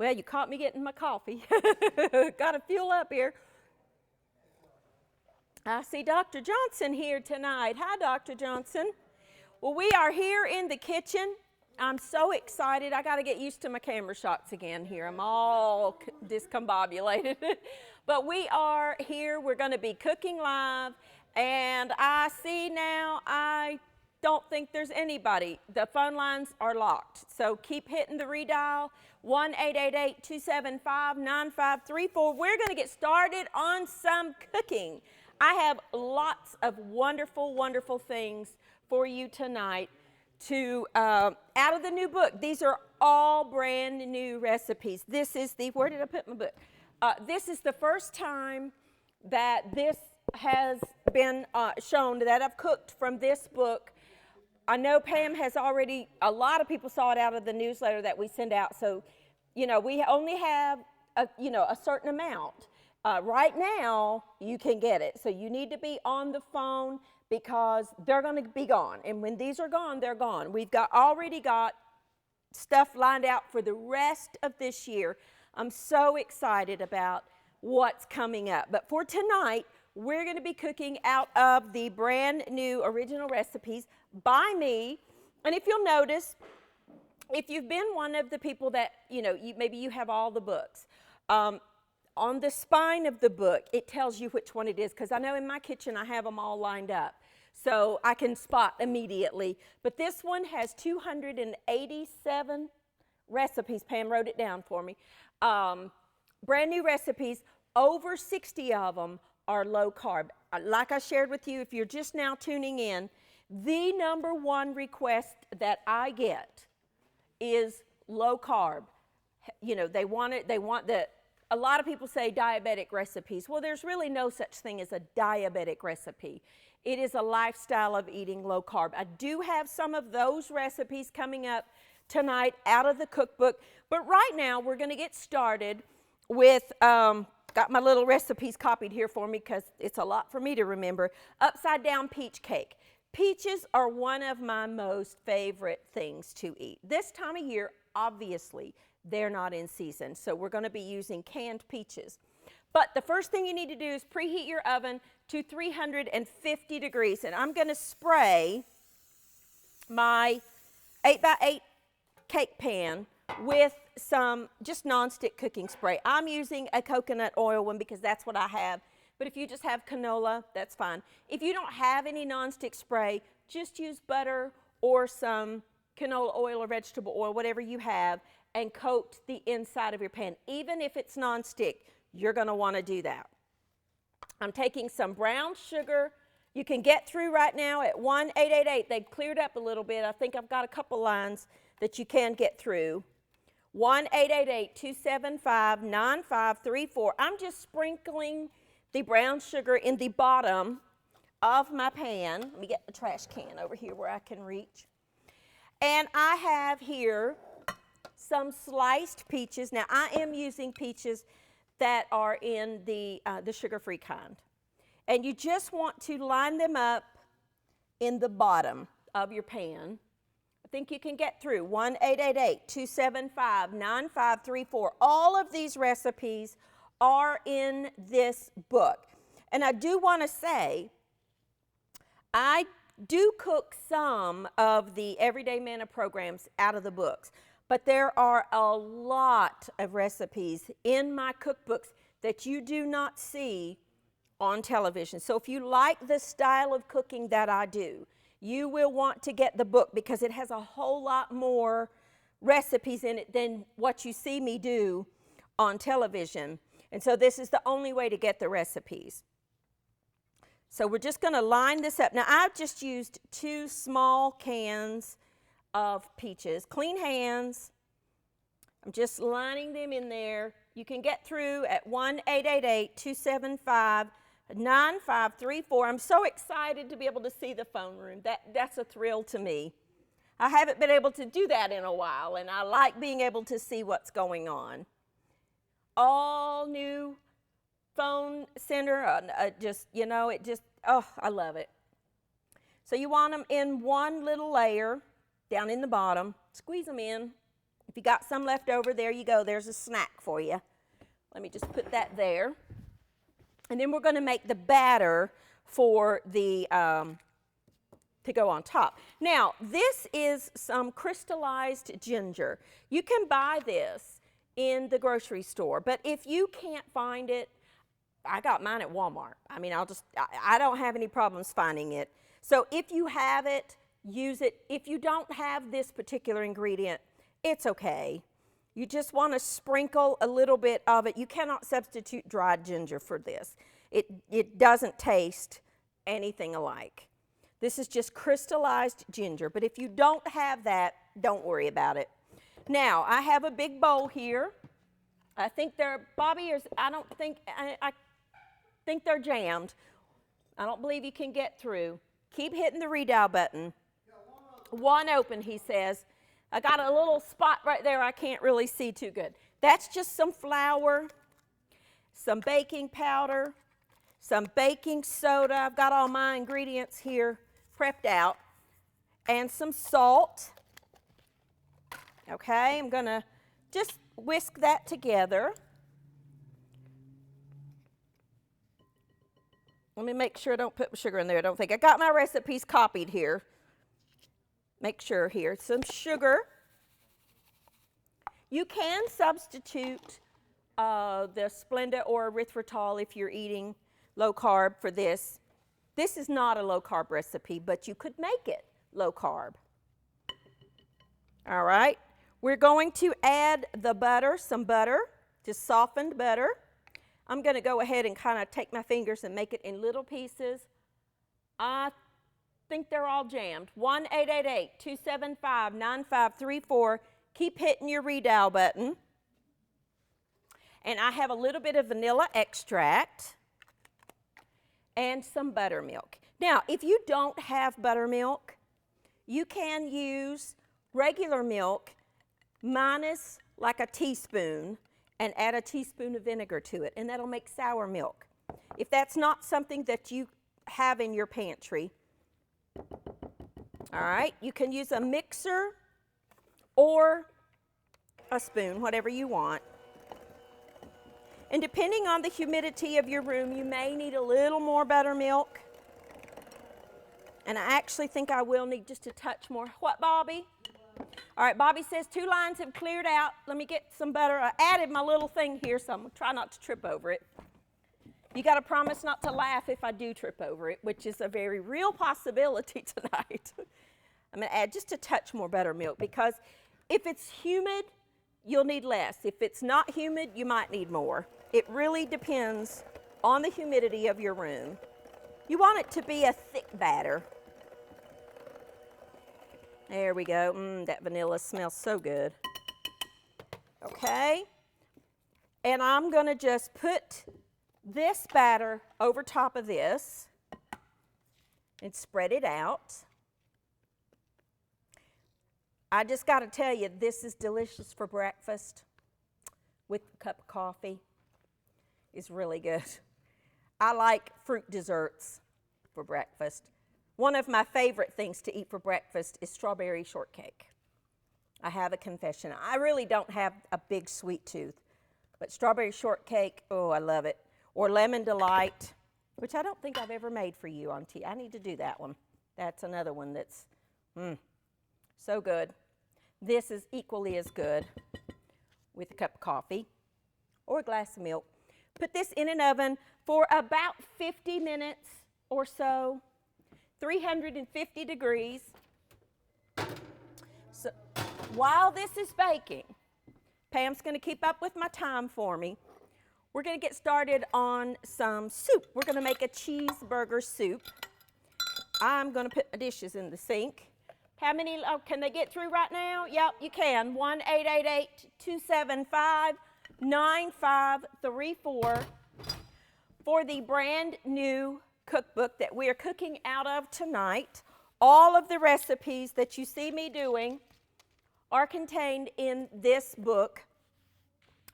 Well, you caught me getting my coffee. Got to fuel up here. I see Dr. Johnson here tonight. Hi, Dr. Johnson. Well, we are here in the kitchen. I'm so excited. I got to get used to my camera shots again here. I'm all discombobulated. But we are here. We're going to be cooking live. And I see now, I don't think there's anybody. The phone lines are locked. So keep hitting the redial, 1-888-275-9534. We're going to get started on some cooking. I have lots of wonderful, wonderful things for you tonight to out of the new book. These are all brand new recipes. This is the, where did I put my book? This is the first time that this has been shown that I've cooked from this book. I know Pam has already, a lot of people saw it out of the newsletter that we send out. So, you know, we only have a certain amount. Right now, you can get it. So you need to be on the phone because they're going to be gone. And when these are gone, they're gone. We've already got stuff lined out for the rest of this year. I'm so excited about what's coming up. But for tonight, we're going to be cooking out of the brand new original recipes by me. And if you'll notice, if you've been one of the people that, maybe you have all the books, on the spine of the book, it tells you which one it is, because I know in my kitchen I have them all lined up, so I can spot immediately. But this one has 287 recipes. Pam wrote it down for me. Brand new recipes. Over 60 of them are low carb. Like I shared with you, if you're just now tuning in, the number one request that I get is low carb. They want it. They want the. A lot of people say diabetic recipes. Well, there's really no such thing as a diabetic recipe. It is a lifestyle of eating low carb. I do have some of those recipes coming up tonight out of the cookbook. But right now, we're going to get started with, got my little recipes copied here for me because it's a lot for me to remember. Upside down peach cake. Peaches are one of my most favorite things to eat. This time of year, obviously, they're not in season, so we're going to be using canned peaches. But the first thing you need to do is preheat your oven to 350 degrees, and I'm going to spray my 8x8 cake pan with some just nonstick cooking spray. I'm using a coconut oil one because that's what I have, but if you just have canola, that's fine. If you don't have any nonstick spray, just use butter or some canola oil or vegetable oil, whatever you have, and coat the inside of your pan. Even if it's nonstick, you're going to want to do that. I'm taking some brown sugar. You can get through right now at 1-888. They've cleared up a little bit. I think I've got a couple lines that you can get through. 1-888-275-9534. I'm just sprinkling the brown sugar in the bottom of my pan. Let me get the trash can over here where I can reach. And I have here some sliced peaches. Now, I am using peaches that are in the sugar-free kind. And you just want to line them up in the bottom of your pan. I think you can get through. 1-888-275-9534. All of these recipes are in this book. And I do want to say, I do cook some of the Everyday Manna programs out of the books. But there are a lot of recipes in my cookbooks that you do not see on television. So if you like the style of cooking that I do, you will want to get the book because it has a whole lot more recipes in it than what you see me do on television. And so this is the only way to get the recipes. So we're just going to line this up. Now, I've just used 2 small cans of peaches. Clean hands. I'm just lining them in there. You can get through at 1-888-275-9534. I'm so excited to be able to see the phone room. That's a thrill to me. I haven't been able to do that in a while, and I like being able to see what's going on. All new phone center, I love it. So you want them in one little layer down in the bottom. Squeeze them in If you got some left over, there you go. There's a snack for you. Let me just put that there. And then we're going to make the batter for the to go on top. Now, this is some crystallized ginger. You can buy this in the grocery store, but if you can't find it, I got mine at Walmart. I mean, I don't have any problems finding it. So if you have it, use it. If you don't have this particular ingredient, it's okay. You just want to sprinkle a little bit of it. You cannot substitute dried ginger for this. It doesn't taste anything alike. This is just crystallized ginger, but if you don't have that, don't worry about it. Now, I have a big bowl here. I think they're, Bobby, I think they're jammed. I don't believe you can get through. Keep hitting the redial button. One open, he says. I got a little spot right there I can't really see too good. That's just some flour, some baking powder, some baking soda. I've got all my ingredients here prepped out, and some salt. Okay, I'm going to just whisk that together. Let me make sure I don't put sugar in there. I don't think I got my recipes copied here. Make sure here, some sugar. You can substitute the Splenda or erythritol if you're eating low carb for this. This is not a low carb recipe, but you could make it low carb. All right, we're going to add the butter, some butter, just softened butter. I'm going to go ahead and kind of take my fingers and make it in little pieces. I think they're all jammed. 1-888-275-9534. Keep hitting your redial button. And I have a little bit of vanilla extract and some buttermilk. Now, if you don't have buttermilk, you can use regular milk minus like a teaspoon and add a teaspoon of vinegar to it, and that'll make sour milk. If that's not something that you have in your pantry, all right, you can use a mixer or a spoon, whatever you want. And depending on the humidity of your room, you may need a little more buttermilk. And I actually think I will need just a touch more. What, Bobby? All right, Bobby says 2 lines have cleared out. Let me get some butter. I added my little thing here, so I'm going to try not to trip over it. You got to promise not to laugh if I do trip over it, which is a very real possibility tonight. I'm going to add just a touch more buttermilk because if it's humid, you'll need less. If it's not humid, you might need more. It really depends on the humidity of your room. You want it to be a thick batter. There we go. That vanilla smells so good. Okay. And I'm going to just put this batter over top of this and spread it out. I just got to tell you, this is delicious for breakfast with a cup of coffee. It's really good. I like fruit desserts for breakfast. One of my favorite things to eat for breakfast is strawberry shortcake. I have a confession. I really don't have a big sweet tooth, but strawberry shortcake, oh, I love it. Or lemon delight, which I don't think I've ever made for you, Auntie. I need to do that one. That's another one that's so good. This is equally as good with a cup of coffee or a glass of milk. Put this in an oven for about 50 minutes or so, 350 degrees. So while this is baking, Pam's going to keep up with my time for me. We're going to get started on some soup. We're going to make a cheeseburger soup. I'm going to put my dishes in the sink. How many, can they get through right now? Yep, you can. 1-888-275-9534 for the brand new cookbook that we are cooking out of tonight. All of the recipes that you see me doing are contained in this book.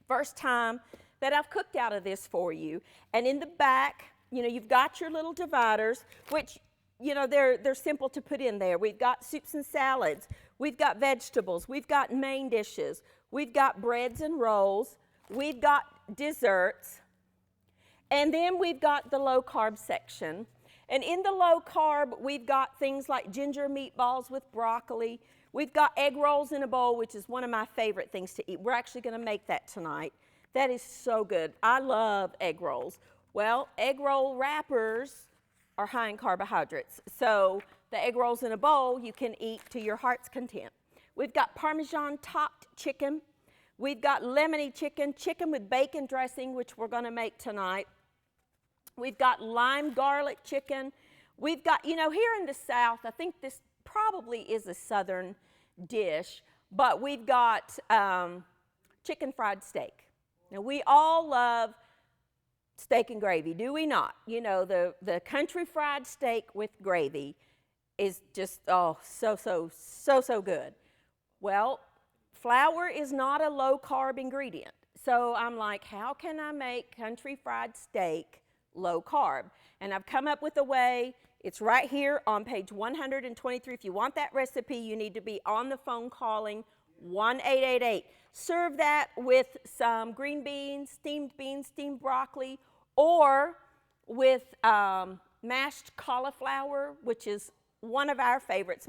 First time that I've cooked out of this for you. And in the back, you know, you've got your little dividers, which, you know, they're simple to put in there. We've got soups and salads. we've got vegetables, we've got main dishes, we've got breads and rolls, we've got desserts, and then we've got the low carb section. And in the low carb, we've got things like ginger meatballs with broccoli. We've got egg rolls in a bowl, which is one of my favorite things to eat. We're actually going to make that tonight. That is so good. I love egg rolls. Well, egg roll wrappers are high in carbohydrates. So the egg rolls in a bowl you can eat to your heart's content. We've got Parmesan topped chicken. We've got lemony chicken, chicken with bacon dressing, which we're going to make tonight. We've got lime garlic chicken. We've got, you know, here in the South, I think this probably is a Southern dish, but we've got chicken fried steak. Now, we all love steak and gravy, do we not? You know, the country fried steak with gravy is just, oh, so good. Well, flour is not a low-carb ingredient. So I'm like, how can I make country fried steak low carb? And I've come up with a way. It's right here on page 123. If you want that recipe, you need to be on the phone calling 1-888. Serve that with some green beans, steamed broccoli, or with mashed cauliflower, which is one of our favorites.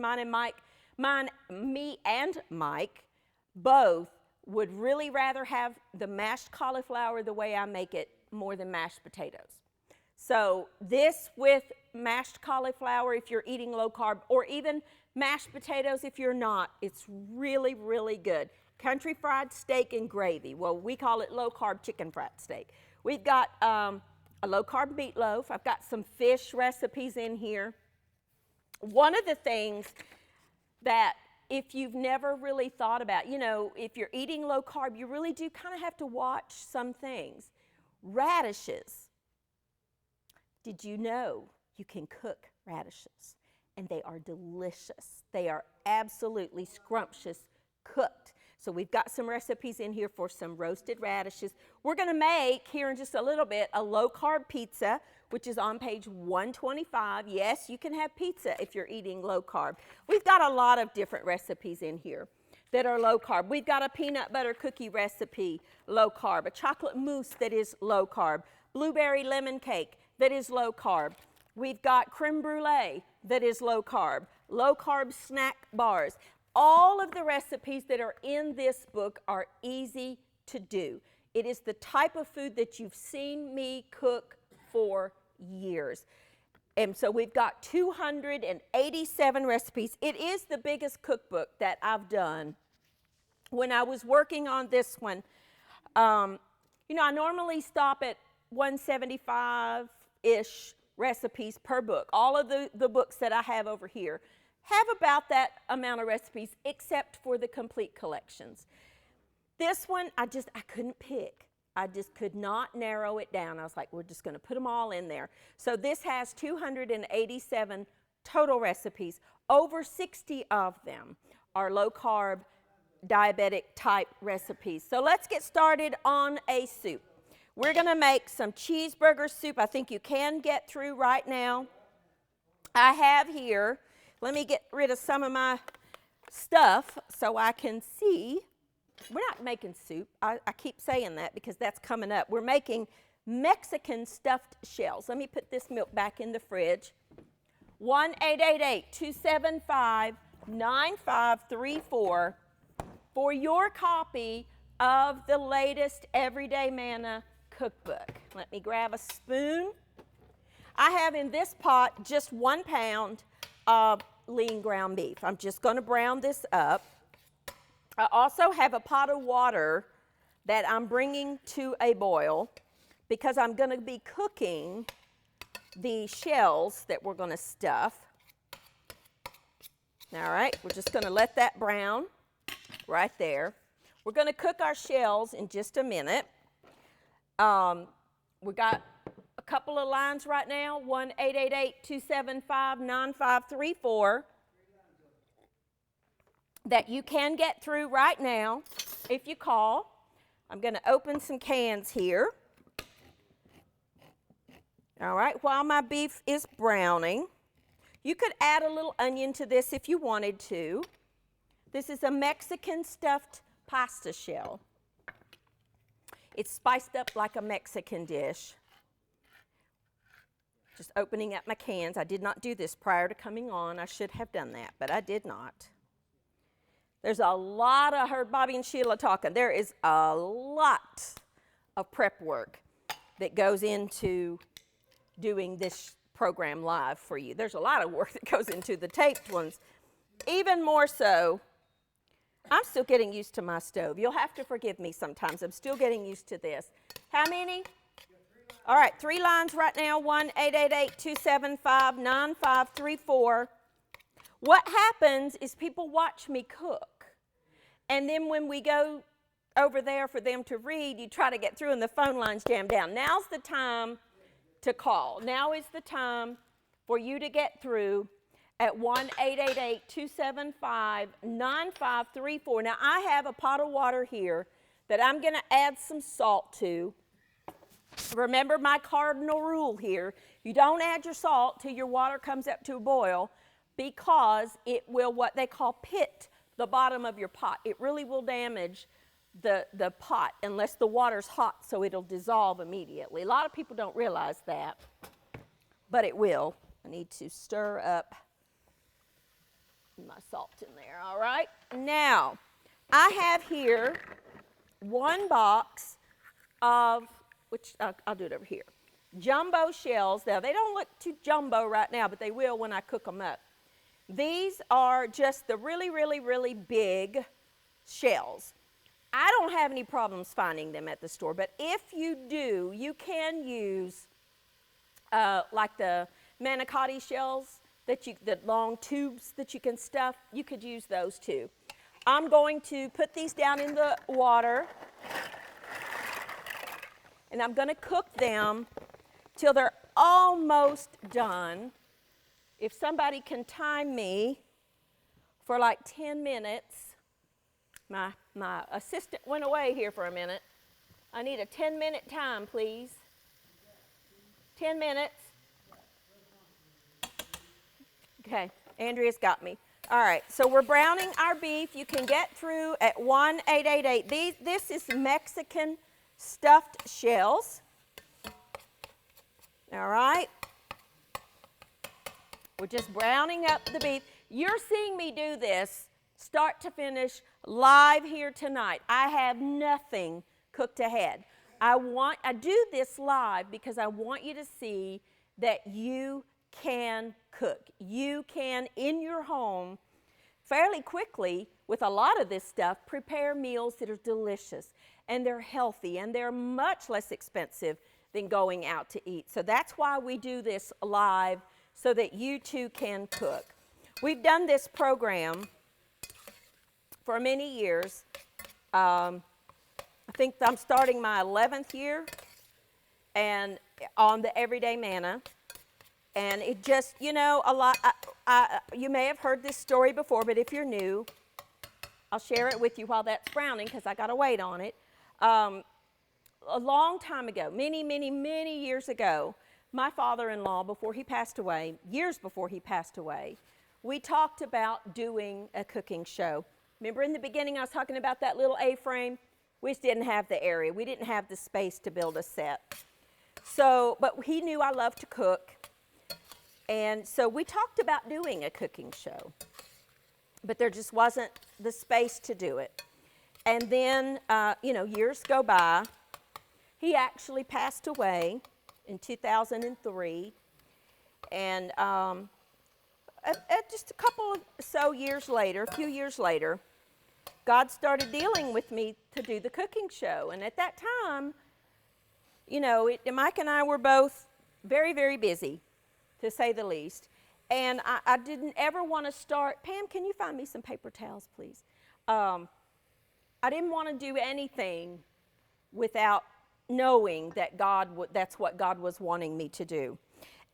Me and Mike both would really rather have the mashed cauliflower the way I make it more than mashed potatoes. So this with mashed cauliflower if you're eating low carb, or even mashed potatoes if you're not, it's really, really good. Country fried steak and gravy. Well, we call it low carb chicken fried steak. We've got a low carb meatloaf. I've got some fish recipes in here. One of the things that if you've never really thought about, you know, if you're eating low carb, you really do kind of have to watch some things. Radishes. Did you know you can cook radishes? And they are delicious. They are absolutely scrumptious cooked. So we've got some recipes in here for some roasted radishes. We're going to make, here in just a little bit, a low-carb pizza, which is on page 125. Yes, you can have pizza if you're eating low carb. We've got a lot of different recipes in here that are low carb. We've got a peanut butter cookie recipe, low carb, a chocolate mousse that is low carb, blueberry lemon cake that is low carb. We've got creme brulee that is low carb snack bars. All of the recipes that are in this book are easy to do. It is the type of food that you've seen me cook for years. And so we've got 287 recipes. It is the biggest cookbook that I've done. When I was working on this one, you know, I normally stop at 175-ish recipes per book. All of the books that I have over here have about that amount of recipes, except for the complete collections. This one, I couldn't pick. I just could not narrow it down. I was like, we're just going to put them all in there. So this has 287 total recipes. Over 60 of them are low-carb, diabetic type recipes. So let's get started on a soup. We're going to make some cheeseburger soup. I think you can get through right now. I have here, let me get rid of some of my stuff so I can see. We're not making soup. I keep saying that because that's coming up. We're making Mexican stuffed shells. Let me put this milk back in the fridge. 1-888-275-9534 for your copy of the latest Everyday Manna cookbook. Let me grab a spoon. I have in this pot just 1 pound of lean ground beef. I'm just going to brown this up. I also have a pot of water that I'm bringing to a boil because I'm going to be cooking the shells that we're going to stuff. All right, we're just going to let that brown right there. We're going to cook our shells in just a minute. We got a couple of lines right now, 1-888-275-9534 that you can get through right now if you call. I'm going to open some cans here. All right, while my beef is browning, you could add a little onion to this if you wanted to. This is a Mexican stuffed pasta shell. It's spiced up like a Mexican dish. Just opening up my cans. I did not do this prior to coming on. I should have done that, but I did not. There's a lot, I heard Bobby and Sheila talking. There is a lot of prep work that goes into doing this program live for you. There's a lot of work that goes into the taped ones. Even more so, I'm still getting used to my stove. You'll have to forgive me sometimes. I'm still getting used to this. How many? All right, 3 lines right now, 1-888-275-9534. What happens is people watch me cook, and then when we go over there for them to read, you try to get through and the phone lines jam down. Now's the time to call. Now is the time for you to get through at 1-888-275-9534. Now, I have a pot of water here that I'm going to add some salt to. Remember my cardinal rule here. You don't add your salt till your water comes up to a boil, because it will, what they call, pit the bottom of your pot. It really will damage the pot unless the water's hot, so it'll dissolve immediately. A lot of people don't realize that, but it will. I need to stir up my salt in there, all right? Now, I have here 1 box of, which I'll do it over here, jumbo shells. Now, they don't look too jumbo right now, but they will when I cook them up. These are just the really, really, really big shells. I don't have any problems finding them at the store, but if you do, you can use like the manicotti shells, the long tubes that you can stuff. You could use those too. I'm going to put these down in the water, and I'm going to cook them till they're almost done. If somebody can time me for like 10 minutes, my assistant went away here for a minute. I need a 10-minute time, please. 10 minutes. Okay, Andrea's got me. All right, so we're browning our beef. You can get through at 1-888. This is Mexican stuffed shells. All right. We're just browning up the beef. You're seeing me do this start to finish live here tonight. I have nothing cooked ahead. I do this live because I want you to see that you can cook. You can, in your home, fairly quickly, with a lot of this stuff, prepare meals that are delicious, and they're healthy, and they're much less expensive than going out to eat. So that's why we do this live, so that you too can cook. We've done this program for many years. I think I'm starting my 11th year, and on the Everyday Manna. And it just, you know, you may have heard this story before, but if you're new, I'll share it with you while that's browning, because I got to wait on it. A long time ago, many, many, many years ago, my father-in-law, before he passed away, years before he passed away, we talked about doing a cooking show. Remember in the beginning I was talking about that little A-frame? We just didn't have the area. We didn't have the space to build a set. So, but he knew I loved to cook. And so we talked about doing a cooking show. But there just wasn't the space to do it. And then, you know, years go by. He actually passed away in 2003, and just a couple of few years later, God started dealing with me to do the cooking show. And at that time, you know, Mike and I were both very, very busy, to say the least. And I didn't ever want to start. Pam, can you find me some paper towels, please? I didn't want to do anything without knowing that that's what God was wanting me to do.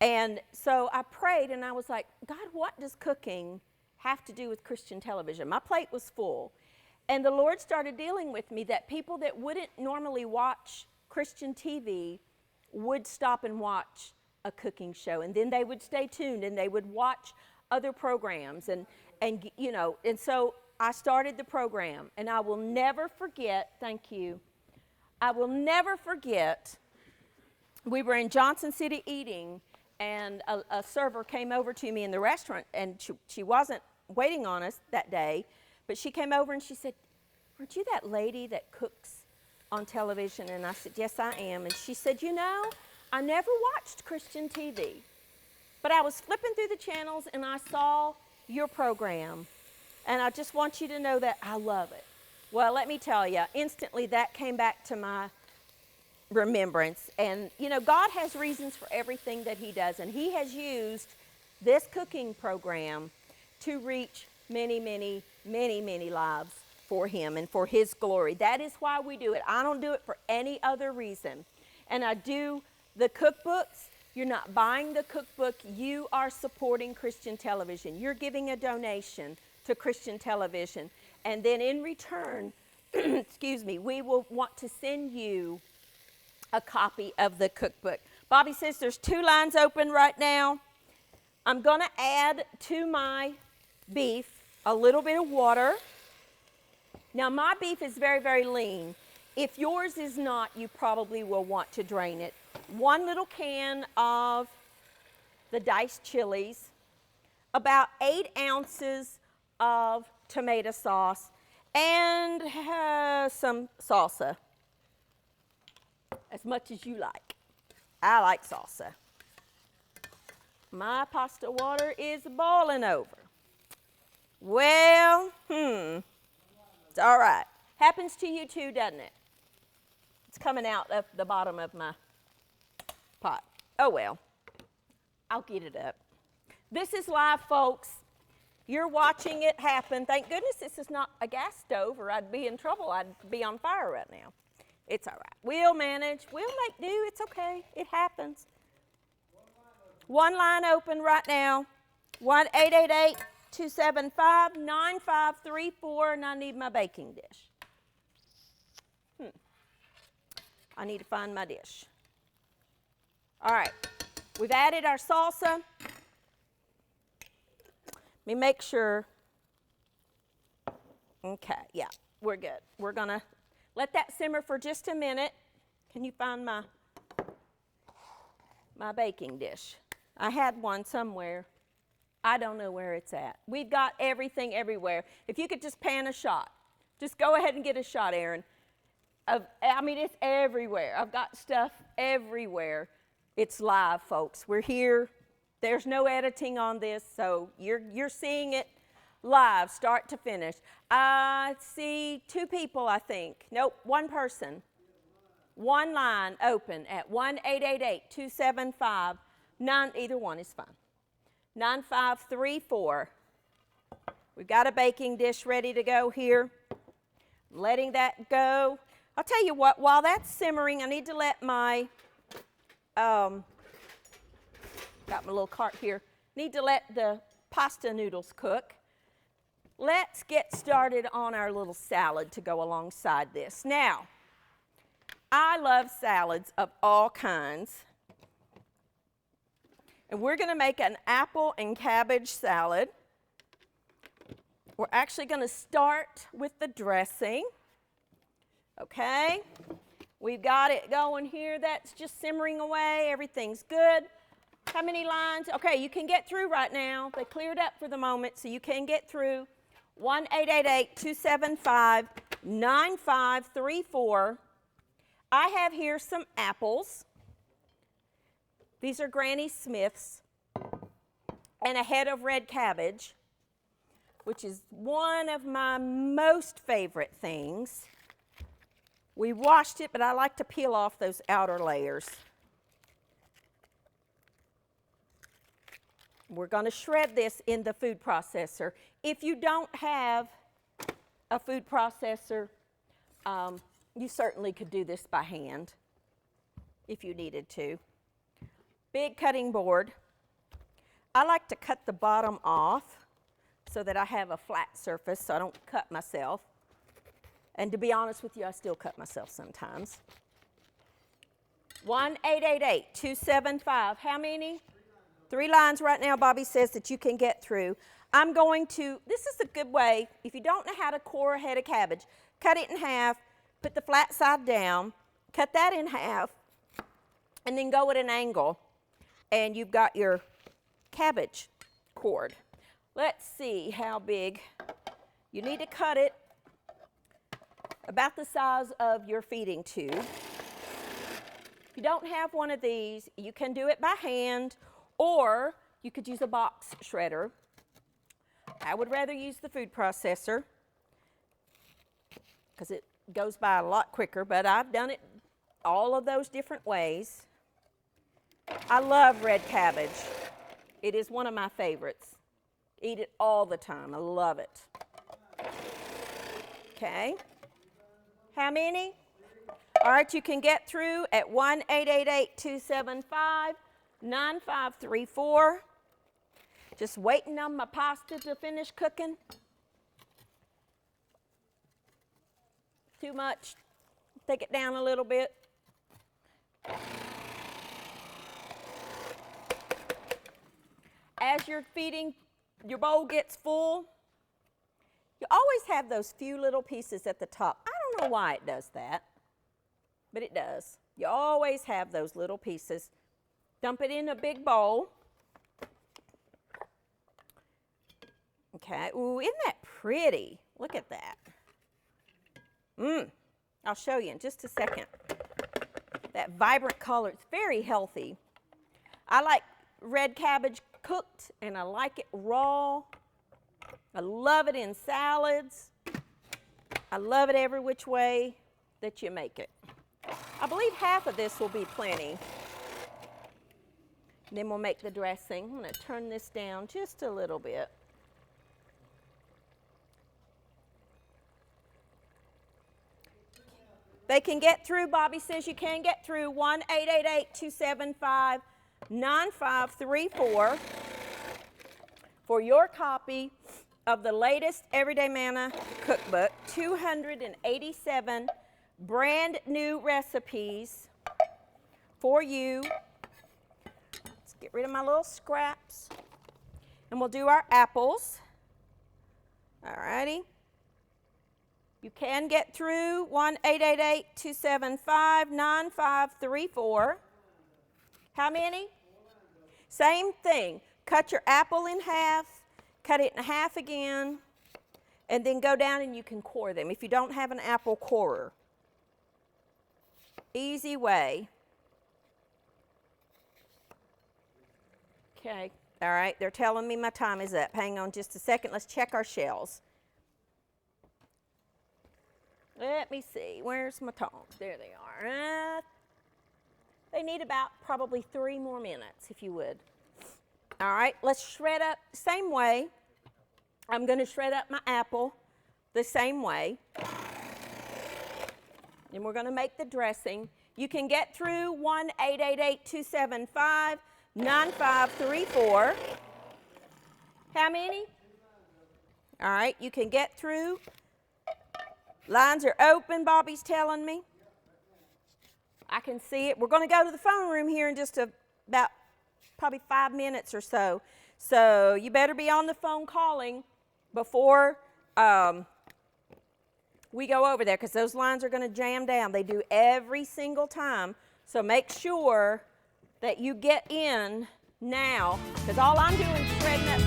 And so I prayed, and I was like, God, what does cooking have to do with Christian television? My plate was full. And the Lord started dealing with me that people that wouldn't normally watch Christian TV would stop and watch a cooking show. And then they would stay tuned, and they would watch other programs. And you know, and so I started the program, and I will never forget, thank you, I will never forget, we were in Johnson City eating, and a server came over to me in the restaurant, and she wasn't waiting on us that day, but she came over and she said, "Aren't you that lady that cooks on television?" And I said, "Yes, I am." And she said, "You know, I never watched Christian TV, but I was flipping through the channels and I saw your program, and I just want you to know that I love it." Well, let me tell you, instantly that came back to my remembrance. And you know, God has reasons for everything that he does, and he has used this cooking program to reach many, many, many, many lives for him and for his glory. That is why we do it. I don't do it for any other reason. And I do the cookbooks. You're not buying the cookbook, you are supporting Christian television. You're giving a donation to Christian television, and then in return, excuse me, we will want to send you a copy of the cookbook. Bobby says there's 2 lines open right now. I'm going to add to my beef a little bit of water. Now my beef is very, very lean. If yours is not, you probably will want to drain it. 1 little can of the diced chilies, about 8 ounces of tomato sauce, and some salsa. As much as you like. I like salsa. My pasta water is boiling over. Well, it's all right. Happens to you too, doesn't it? It's coming out of the bottom of my pot. Oh well, I'll get it up. This is live, folks. You're watching it happen. Thank goodness this is not a gas stove, or I'd be in trouble. I'd be on fire right now. It's all right. We'll manage. We'll make do. It's okay. It happens. 1 line open right now. 1-888-275-9534, and I need my baking dish. I need to find my dish. All right. We've added our salsa. Let me make sure. Okay. Yeah, we're good. We're going to let that simmer for just a minute. Can you find my baking dish? I had one somewhere. I don't know where it's at. We've got everything everywhere. If you could just pan a shot. Just go ahead and get a shot, Aaron. I mean, it's everywhere. I've got stuff everywhere. It's live, folks. We're here. There's no editing on this, so you're seeing it live, start to finish. I see 2 people, I think. Nope, 1 person. 1 line open at 1-888-275-9, either one is fine. 9534. We've got a baking dish ready to go here. Letting that go. I'll tell you what, while that's simmering, I need to let my, got my little cart here, need to let the pasta noodles cook. Let's get started on our little salad to go alongside this. Now, I love salads of all kinds. And we're going to make an apple and cabbage salad. We're actually going to start with the dressing. Okay? We've got it going here. That's just simmering away. Everything's good. How many lines? Okay, you can get through right now. They cleared up for the moment, so you can get through. 1-888-275-9534. I have here some apples. These are Granny Smith's. And a head of red cabbage, which is one of my most favorite things. We washed it, but I like to peel off those outer layers. We're going to shred this in the food processor. If you don't have a food processor, you certainly could do this by hand if you needed to. Big cutting board. I like to cut the bottom off so that I have a flat surface so I don't cut myself. And to be honest with you, I still cut myself sometimes. 1-888-275, how many? 3 lines right now, Bobby says, that you can get through. I'm going to, this is a good way, if you don't know how to core a head of cabbage, cut it in half, put the flat side down, cut that in half, and then go at an angle, and you've got your cabbage cored. Let's see how big. You need to cut it about the size of your feeding tube. If you don't have one of these, you can do it by hand, or you could use a box shredder. I would rather use the food processor because it goes by a lot quicker, but I've done it all of those different ways. I love red cabbage. It is one of my favorites. Eat it all the time. I love it. Okay. How many? All right, you can get through at 1-888-275-9534. Just waiting on my pasta to finish cooking. Too much. Take it down a little bit. As you're feeding, your bowl gets full. You always have those few little pieces at the top. I don't know why it does that, but it does. You always have those little pieces. Dump it in a big bowl. Okay, ooh, isn't that pretty? Look at that. I'll show you in just a second. That vibrant color, it's very healthy. I like red cabbage cooked, and I like it raw. I love it in salads. I love it every which way that you make it. I believe half of this will be plenty. Then we'll make the dressing. I'm going to turn this down just a little bit. They can get through, Bobby says you can get through, 1-888-275-9534 for your copy of the latest Everyday Manna cookbook, 287 brand new recipes for you. Let's get rid of my little scraps. And we'll do our apples. All righty. You can get through 1-888-275-9534. How many? Same thing. Cut your apple in half, cut it in half again, and then go down and you can core them if you don't have an apple corer. Easy way. Okay. All right. They're telling me my time is up. Hang on just a second. Let's check our shells. Let me see, where's my tongs? There they are. They need about probably 3 more minutes, if you would. All right, let's shred up same way. I'm going to shred up my apple the same way. And we're going to make the dressing. You can get through 1-888-275-9534. How many? All right, you can get through. Lines are open, Bobby's telling me. I can see it. We're going to go to the phone room here in just about probably 5 minutes or so. So you better be on the phone calling before we go over there because those lines are going to jam down. They do every single time. So make sure that you get in now because all I'm doing is shredding up